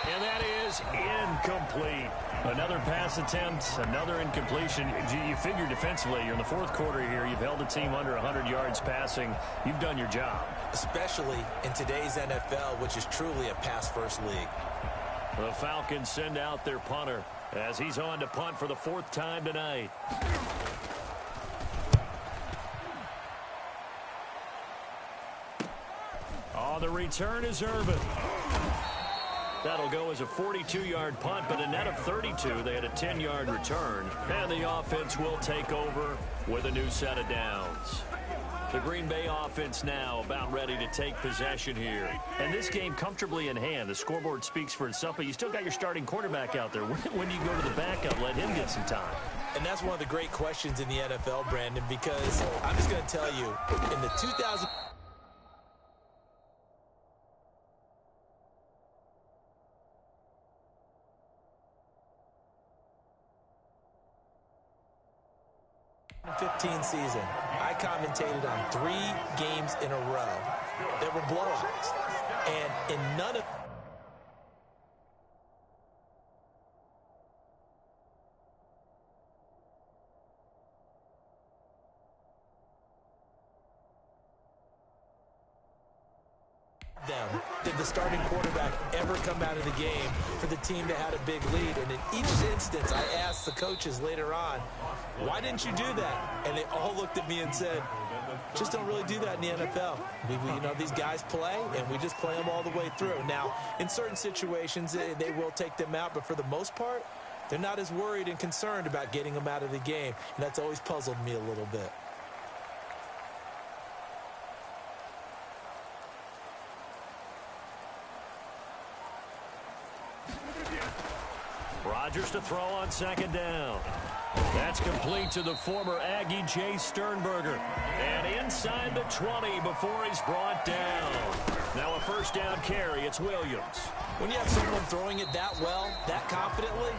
Speaker 2: And that is incomplete.
Speaker 7: Another pass attempt, another incompletion. You figure defensively, you're in the 4th quarter here. You've held the team under 100 yards passing. You've done your job.
Speaker 3: Especially in today's NFL, which is truly a pass-first league.
Speaker 2: The Falcons send out their punter as he's on to punt for the 4th time tonight. On the return is Urban. That'll go as a 42-yard punt, but a net of 32. They had a 10-yard return, and the offense will take over with a new set of downs. The Green Bay offense now about ready to take possession here.
Speaker 7: And this game comfortably in hand. The scoreboard speaks for itself, but you still got your starting quarterback out there. When do you go to the backup? Let him get some time.
Speaker 3: And that's one of the great questions in the NFL, Brandon, because I'm just going to tell you, in the 2000... season, I commentated on 3 games in a row that were blowouts. And in none of them did the starting quarterback ever come out of the game for the team that had a big lead. And in each instance, I asked the coaches later on, why didn't you do that? And they all looked at me and said, just don't really do that in the NFL. You know, these guys play, and we just play them all the way through. Now, in certain situations, they will take them out, but for the most part, they're not as worried and concerned about getting them out of the game. And that's always puzzled me a little bit.
Speaker 2: Rodgers to throw on 2nd down. That's complete to the former Aggie, Jay Sternberger. And inside the 20 before he's brought down. Now a 1st down carry. It's Williams.
Speaker 3: When you have someone throwing it that well, that confidently,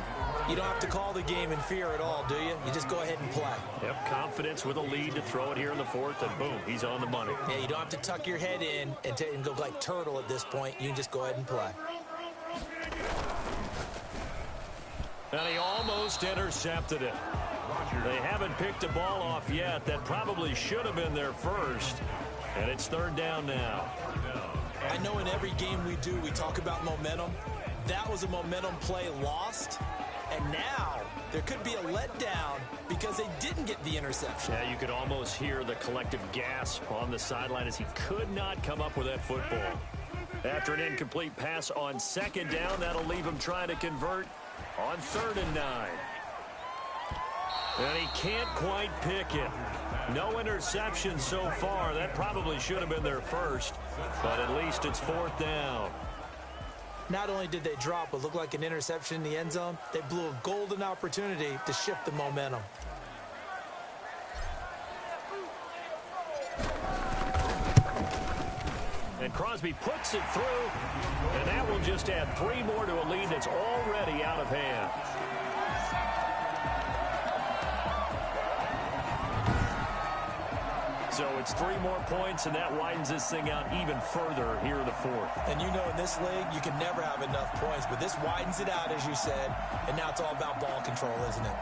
Speaker 3: you don't have to call the game in fear at all, do you? You just go ahead and play.
Speaker 2: Yep, confidence with a lead to throw it here in the 4th, and boom, he's on the money.
Speaker 3: Yeah, you don't have to tuck your head in and go like turtle at this point. You can just go ahead and play.
Speaker 2: And he almost intercepted it. They haven't picked a ball off yet. That probably should have been their first. And it's 3rd down now.
Speaker 3: I know in every game we do, we talk about momentum. That was a momentum play lost. And now there could be a letdown because they didn't get the interception.
Speaker 2: Yeah, you could almost hear the collective gasp on the sideline as he could not come up with that football. After an incomplete pass on 2nd down, that'll leave him trying to convert on 3rd and 9. And he can't quite pick it. No interception so far. That probably should have been their first, but at least it's 4th down.
Speaker 3: Not only did they drop what looked like an interception in the end zone, they blew a golden opportunity to shift the momentum.
Speaker 2: And Crosby puts it through, and that will just add 3 more to a lead that's already out of hand. So it's 3 more points, and that widens this thing out even further here in the 4th.
Speaker 3: And you know in this league, you can never have enough points, but this widens it out, as you said, and now it's all about ball control, isn't it?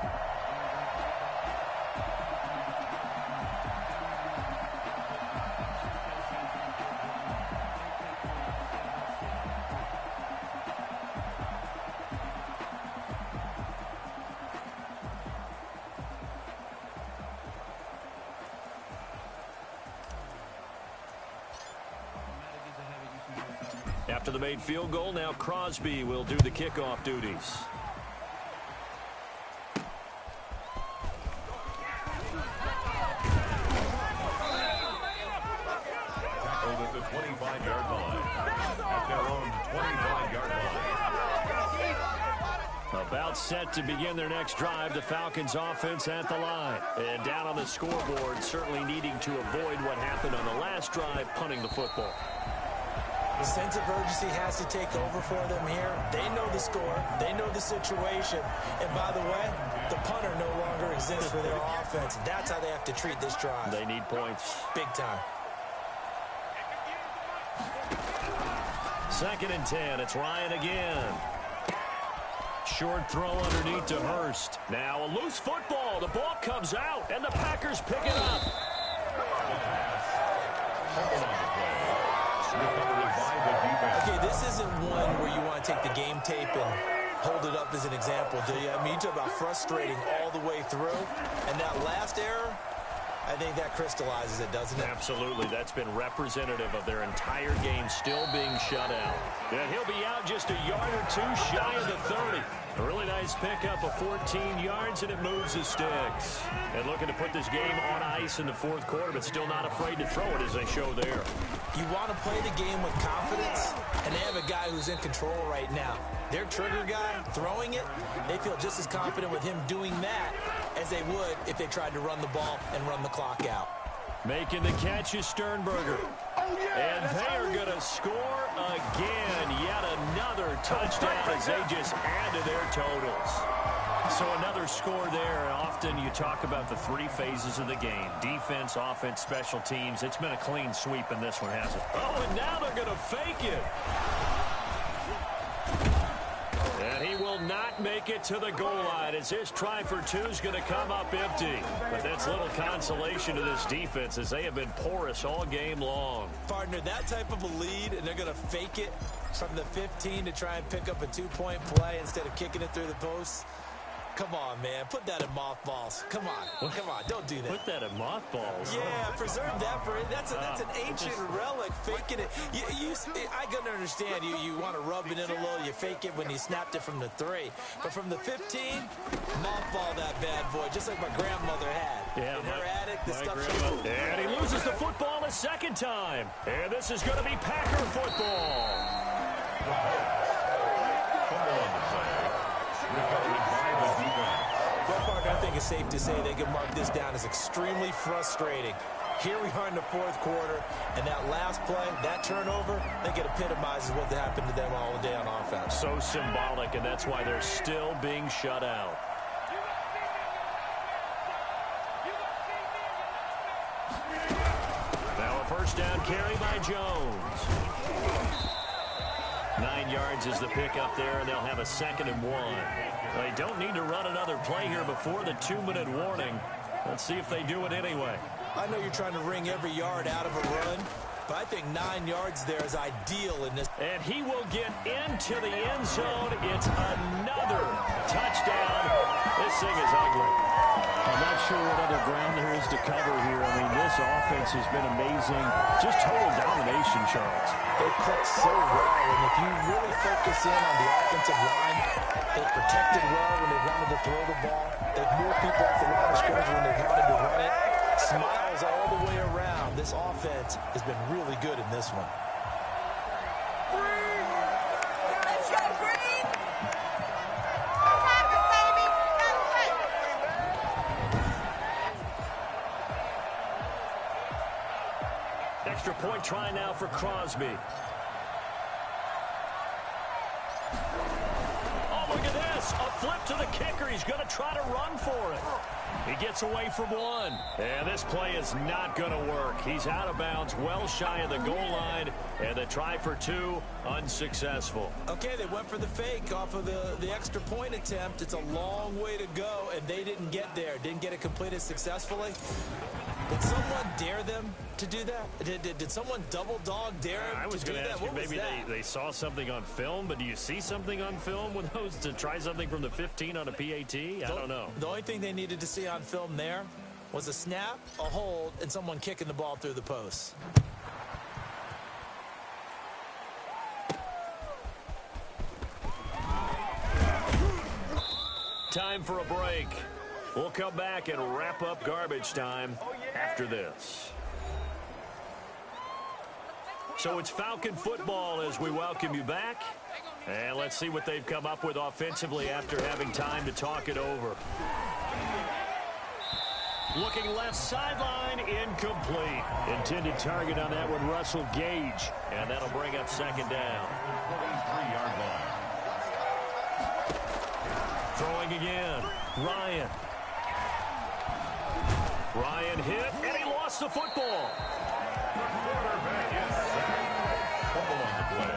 Speaker 7: After the made field goal, now Crosby will do the kickoff duties.
Speaker 5: Tackled at the 25-yard line. At their own 25-yard line.
Speaker 7: About set to begin their next drive, the Falcons offense at the line. And down on the scoreboard, certainly needing to avoid what happened on the last drive, punting the football.
Speaker 3: The sense of urgency has to take over for them here. They know the score. They know the situation. And by the way, the punter no longer exists for their offense. That's how they have to treat this drive.
Speaker 7: They need points.
Speaker 3: Big time.
Speaker 7: 2nd and 10. It's Ryan again. Short throw underneath to Hurst. Now a loose football. The ball comes out, and the Packers pick it up.
Speaker 3: Okay, this isn't one where you want to take the game tape and hold it up as an example, do you? I mean, you talk about frustrating all the way through. And that last error, I think that crystallizes it, doesn't it?
Speaker 7: Absolutely. That's been representative of their entire game still being shut out. And he'll be out just a yard or two shy of the 30. A really nice pickup of 14 yards, and it moves the sticks. And looking to put this game on ice in the 4th quarter, but still not afraid to throw it as they show there.
Speaker 3: You want to play the game with confidence, and they have a guy who's in control right now. Their trigger guy throwing it, they feel just as confident with him doing that as they would if they tried to run the ball and run the clock out.
Speaker 7: Making the catch is Sternberger. And they are going to score again. Yet another touchdown as they just add to their totals. So another score there. Often you talk about the 3 phases of the game. Defense, offense, special teams. It's been a clean sweep in this one, hasn't it? Oh, and now they're going to fake it. And he will not make it to the goal line as his try for 2 is going to come up empty. But that's little consolation to this defense as they have been porous all game long.
Speaker 3: Partner, that type of a lead, and they're going to fake it from the 15 to try and pick up a 2-point play instead of kicking it through the posts. Come on, man. Put that in mothballs. Come on. Come on. Don't do that.
Speaker 7: Put that in mothballs.
Speaker 3: Yeah, preserve that for it. That's an ancient relic. Faking it. I can understand. You want to rub it in a little. You fake it when you snapped it from the 3. But from the 15, mothball that bad boy, just like my grandmother had.
Speaker 7: Yeah,
Speaker 3: in her attic, the stuff she
Speaker 7: grandma.
Speaker 3: moved.
Speaker 7: And he loses the football a second time. And this is going to be Packer football.
Speaker 3: I think it's safe to say they can mark this down as extremely frustrating. Here we are in the 4th quarter, and that last play, that turnover, I think it epitomizes what happened to them all day on offense.
Speaker 7: So symbolic, and that's why they're still being shut out. Now a first down carry by Jones. 9 yards is the pickup there, and they'll have a 2nd and 1. They don't need to run another play here before the 2-minute warning. Let's see if they do it anyway.
Speaker 3: I know you're trying to wring every yard out of a run, but I think 9 yards there is ideal in this.
Speaker 7: And he will get into the end zone. It's another touchdown. This thing is ugly.
Speaker 8: I'm not sure what other ground there is to cover here. I mean, this offense has been amazing. Just total domination, Charles.
Speaker 3: They click so well, and if you really focus in on the offensive line, they protected well when they wanted to throw the ball. They've moved people off the line of scrimmage when they wanted to run it. Smiles all the way around. This offense has been really good in this one.
Speaker 4: Let's go, Green!
Speaker 7: Extra point try now for Crosby. Oh, look at this. A flip to the kicker. He's going to try to run for it. He gets away from one. And this play is not going to work. He's out of bounds, well shy of the goal line. And the try for 2, unsuccessful.
Speaker 3: Okay, they went for the fake off of the extra point attempt. It's a long way to go, and they didn't get there. Didn't get it completed successfully. Did someone dare them to do that? Did someone double dog dare
Speaker 7: I was
Speaker 3: to do
Speaker 7: going to
Speaker 3: that?
Speaker 7: ask you,
Speaker 3: What was
Speaker 7: maybe
Speaker 3: that?
Speaker 7: they saw something on film, but do you see something on film with those to try something from the 15 on a PAT? I don't know.
Speaker 3: The only thing they needed to see on film there was a snap, a hold, and someone kicking the ball through the post.
Speaker 7: time for a break. We'll come back and wrap up garbage time after this. So it's Falcon football as we welcome you back. And let's see what they've come up with offensively after having time to talk it over. Looking left sideline, incomplete. Intended target on that one, Russell Gage. And that'll bring up second down.
Speaker 5: 23-yard line.
Speaker 7: Throwing again, Ryan. Ryan hit, and he lost the football.
Speaker 5: The quarterback is sacked. Fumble on the play.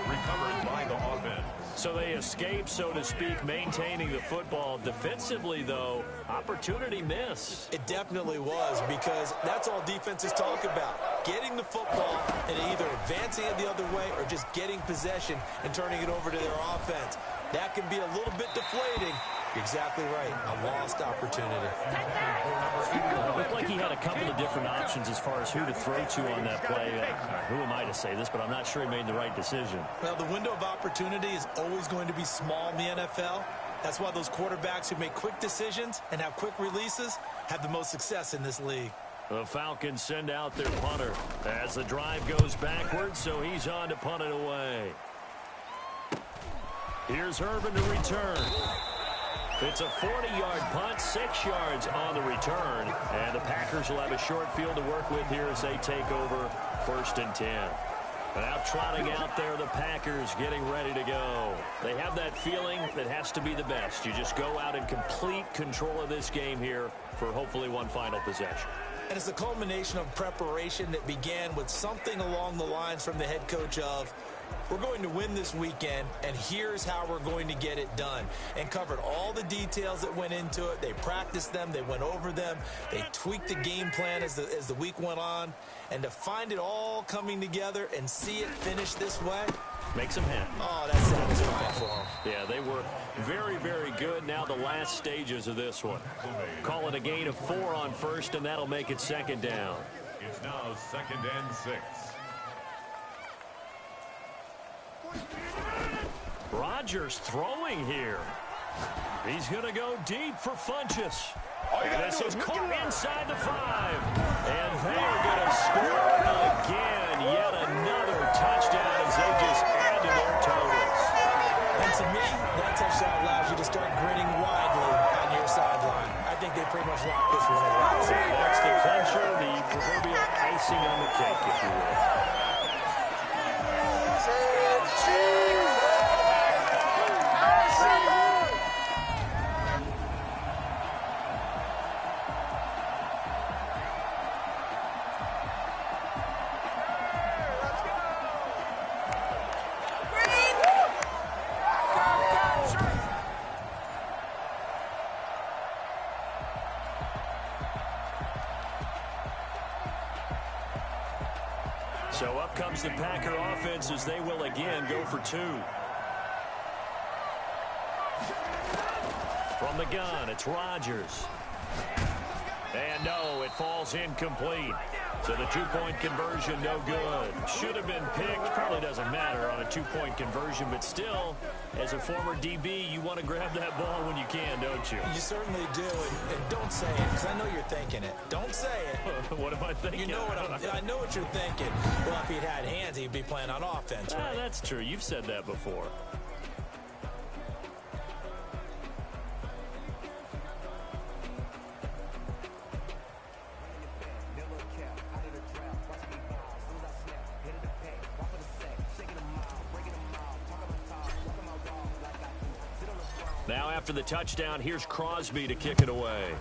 Speaker 5: Recovered by the offense.
Speaker 7: So they escape, so to speak, maintaining the football. Defensively, though, opportunity miss.
Speaker 3: It definitely was, because that's all defenses talk about. Getting the football and either advancing it the other way or just getting possession and turning it over to their offense. That can be a little bit deflating. You're exactly right. A lost opportunity.
Speaker 7: Looked like he had a couple of different options as far as who to throw to on that play. Who am I to say this, but I'm not sure he made the right decision.
Speaker 3: Well, the window of opportunity is always going to be small in the NFL. That's why those quarterbacks who make quick decisions and have quick releases have the most success in this league.
Speaker 7: The Falcons send out their punter as the drive goes backwards, so he's on to punt it away. Here's Irvin to return. It's a 40-yard punt, 6 yards on the return, and the Packers will have a short field to work with here as they take over 1st and 10. Now trotting out there, the Packers getting ready to go. They have that feeling that has to be the best. You just go out in complete control of this game here for hopefully one final possession.
Speaker 3: And it's a culmination of preparation that began with something along the lines from the head coach of, we're going to win this weekend, and here's how we're going to get it done. And covered all the details that went into it. They practiced them. They went over them. They tweaked the game plan as the week went on. And to find it all coming together and see it finish this way,
Speaker 7: makes them happy.
Speaker 3: Oh, that's satisfying for them.
Speaker 7: Yeah, they were very, very good. Now the last stages of this one. Call it a gain of 4 on first, and that'll make it second down.
Speaker 5: It's now 2nd and 6.
Speaker 7: Rodgers throwing here. He's going to go deep for Funchess. This is caught inside the 5. And they are going to score again. Yet another touchdown as they just add to their totals.
Speaker 3: And to me, that touchdown allows you to start grinning widely on your sideline. I think they pretty much locked this one away.
Speaker 7: That's the clincher, the proverbial icing on the cake, if you will. So up comes the Packer offense as they will again go for 2. From the gun, it's Rodgers. And no, it falls incomplete. So the 2-point conversion, no good. Should have been picked. Probably doesn't matter on a 2-point conversion, but still, as a former DB, you want to grab that ball when you can, don't you?
Speaker 3: You certainly do, and don't say it, because I know you're thinking it. Don't say it.
Speaker 7: What am I thinking?
Speaker 3: You know what I know what you're thinking. Well, if he'd had hands, he'd be playing on offense, right?
Speaker 7: That's true. You've said that before. Now after the touchdown, here's Crosby to kick it away.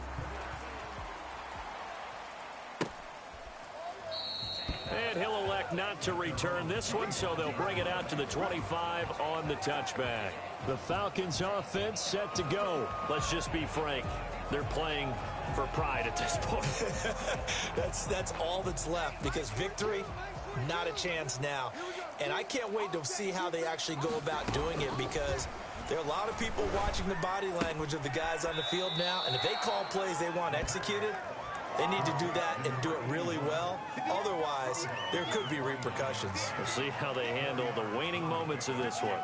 Speaker 7: And he'll elect not to return this one, so they'll bring it out to the 25 on the touchback. The Falcons offense set to go. Let's just be frank. They're playing for pride at this point.
Speaker 3: That's all that's left, because victory, not a chance now. And I can't wait to see how they actually go about doing it, because there are a lot of people watching the body language of the guys on the field now, and if they call plays they want executed, they need to do that and do it really well. Otherwise, there could be repercussions.
Speaker 7: We'll see how they handle the waning moments of this one.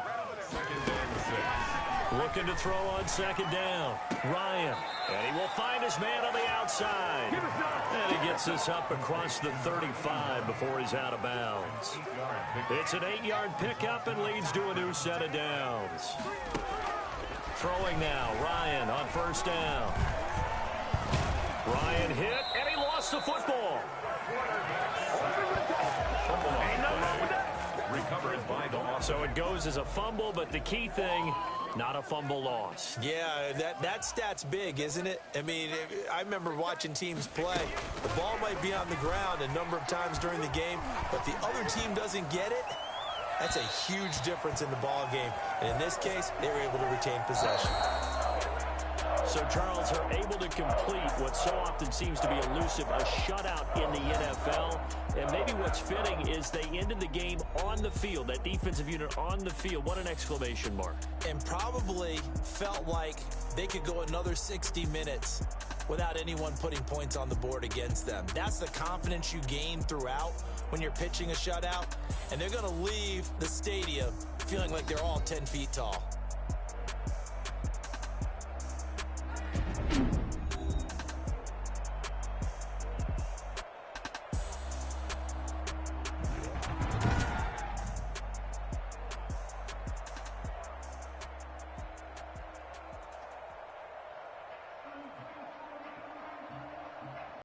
Speaker 5: 2nd and 6.
Speaker 7: Looking to throw on second down. Ryan. And he will find his man on the outside. And he gets this up across the 35 before he's out of bounds. It's an 8-yard pickup and leads to a new set of downs. Throwing now. Ryan on first down. Ryan hit, and he lost the football.
Speaker 5: Recovered by the offense.
Speaker 7: So it goes as a fumble, but the key thing, not a fumble loss.
Speaker 3: Yeah, that stat's big, isn't it? I mean, I remember watching teams play. The ball might be on the ground a number of times during the game, but the other team doesn't get it. That's a huge difference in the ball game. And in this case, they were able to retain possession.
Speaker 7: So Charles are able to complete what so often seems to be elusive, a shutout in the NFL. And maybe what's fitting is they ended the game on the field, that defensive unit on the field. What an exclamation mark.
Speaker 3: And probably felt like they could go another 60 minutes without anyone putting points on the board against them. That's the confidence you gain throughout when you're pitching a shutout. And they're going to leave the stadium feeling like they're all 10 feet tall.